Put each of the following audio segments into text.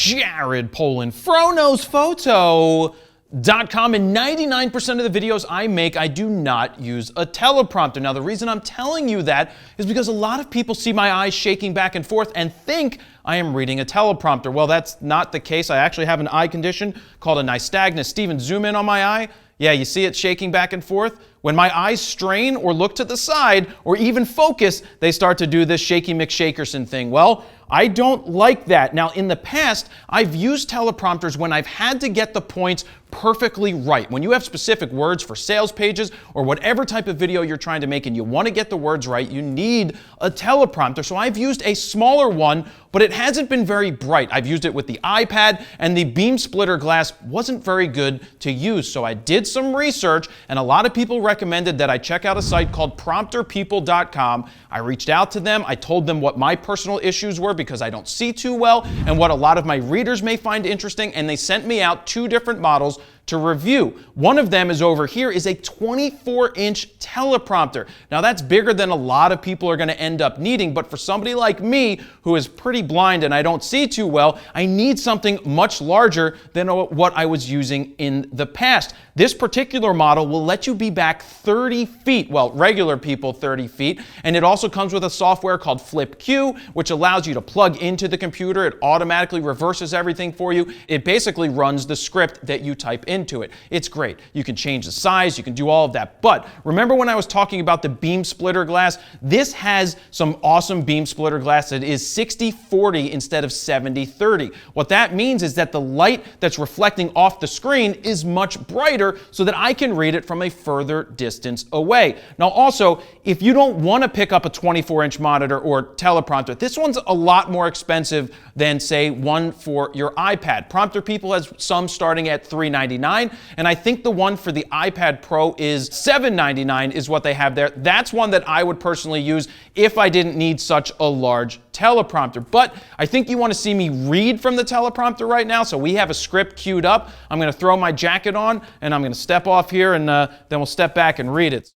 Jared Polin, FroKnowsPhoto.com, and 99% of the videos I make, I do not use a teleprompter. Now, the reason I'm telling you that is because a lot of people see my eyes shaking back and forth and think I am reading a teleprompter. Well, that's not the case. I actually have an eye condition called a nystagmus. Steven, zoom in on my eye. Yeah, you see it shaking back and forth? When my eyes strain or look to the side or even focus, they start to do this shaky McShakerson thing. Well, I don't like that. Now, in the past, I've used teleprompters when I've had to get the points perfectly right. When you have specific words for sales pages or whatever type of video you're trying to make and you want to get the words right, you need a teleprompter. So I've used a smaller one, but it hasn't been very bright. I've used it with the iPad, and the beam splitter glass wasn't very good to use. So I did some research, and a lot of people recommended that I check out a site called PrompterPeople.com. I reached out to them. I told them what my personal issues were because I don't see too well and what a lot of my readers may find interesting, and they sent me out 2 different models to review. One of them is over here, is a 24-inch teleprompter. Now that's bigger than a lot of people are going to end up needing, but for somebody like me who is pretty blind and I don't see too well, I need something much larger than what I was using in the past. This particular model will let you be back 30 feet, well, regular people 30 feet, and it also comes with a software called FlipQ, which allows you to plug into the computer. It automatically reverses everything for you. It basically runs the script that you type into it. It's great. You can change the size, you can do all of that. But remember when I was talking about the beam splitter glass? This has some awesome beam splitter glass that is 60-40 instead of 70-30. What that means is that the light that's reflecting off the screen is much brighter so that I can read it from a further distance away. Now also, if you don't want to pick up a 24-inch monitor or teleprompter, this one's a lot more expensive than, say, one for your iPad. Prompter People has some starting at $399, and I think the one for the iPad Pro is $799 is what they have there. That's one that I would personally use if I didn't need such a large teleprompter. But I think you want to see me read from the teleprompter right now, so we have a script queued up. I'm going to throw my jacket on, and I'm going to step off here, and then we'll step back and read it.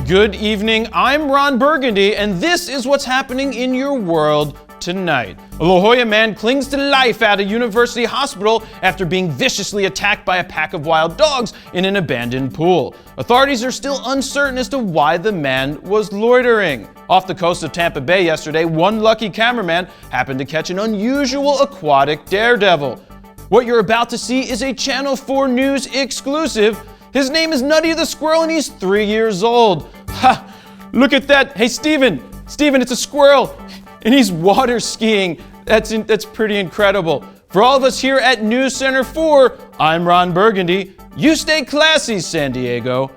Good evening, I'm Ron Burgundy, and this is what's happening in your world tonight. A La Jolla man clings to life at a university hospital after being viciously attacked by a pack of wild dogs in an abandoned pool. Authorities are still uncertain as to why the man was loitering. Off the coast of Tampa Bay yesterday, one lucky cameraman happened to catch an unusual aquatic daredevil. What you're about to see is a Channel 4 News exclusive. His name is Nutty the Squirrel, and he's 3 years old. Ha! Look at that. Hey, Steven, it's a squirrel, and he's water skiing. That's pretty incredible. For all of us here at News Center 4, I'm Ron Burgundy. You stay classy, San Diego.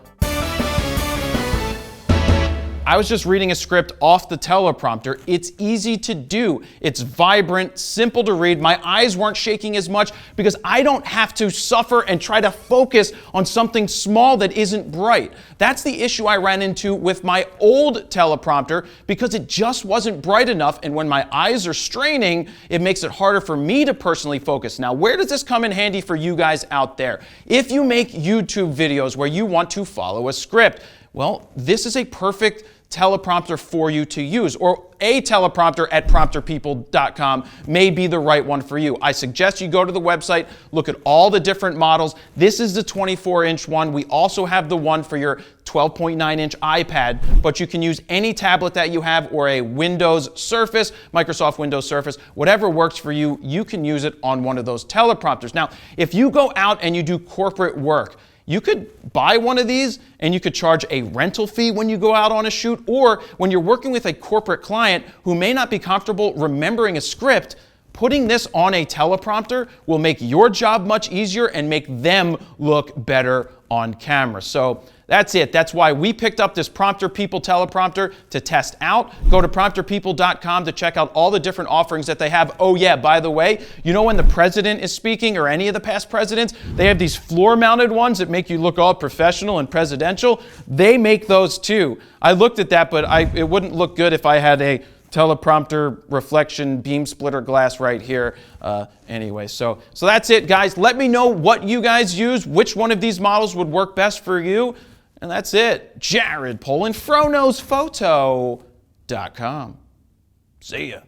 I was just reading a script off the teleprompter. It's easy to do. It's vibrant, simple to read. My eyes weren't shaking as much because I don't have to suffer and try to focus on something small that isn't bright. That's the issue I ran into with my old teleprompter because it just wasn't bright enough, and when my eyes are straining, it makes it harder for me to personally focus. Now, where does this come in handy for you guys out there? If you make YouTube videos where you want to follow a script, well, this is a perfect teleprompter for you to use, or a teleprompter at PrompterPeople.com may be the right one for you. I suggest you go to the website, look at all the different models. This is the 24-inch one. We also have the one for your 12.9-inch iPad, but you can use any tablet that you have or a Windows Surface, Microsoft Windows Surface, whatever works for you, you can use it on one of those teleprompters. Now, if you go out and you do corporate work, you could buy one of these and you could charge a rental fee when you go out on a shoot, or when you're working with a corporate client who may not be comfortable remembering a script, putting this on a teleprompter will make your job much easier and make them look better on camera. So that's it. That's why we picked up this Prompter People teleprompter to test out. Go to PrompterPeople.com to check out all the different offerings that they have. Oh yeah, by the way, you know when the president is speaking or any of the past presidents, they have these floor-mounted ones that make you look all professional and presidential. They make those too. I looked at that, but it wouldn't look good if I had a teleprompter reflection beam splitter glass right here. Anyway, so that's it, guys. Let me know what you guys use, which one of these models would work best for you. And that's it. Jared Polin, FroKnowsPhoto.com. See ya.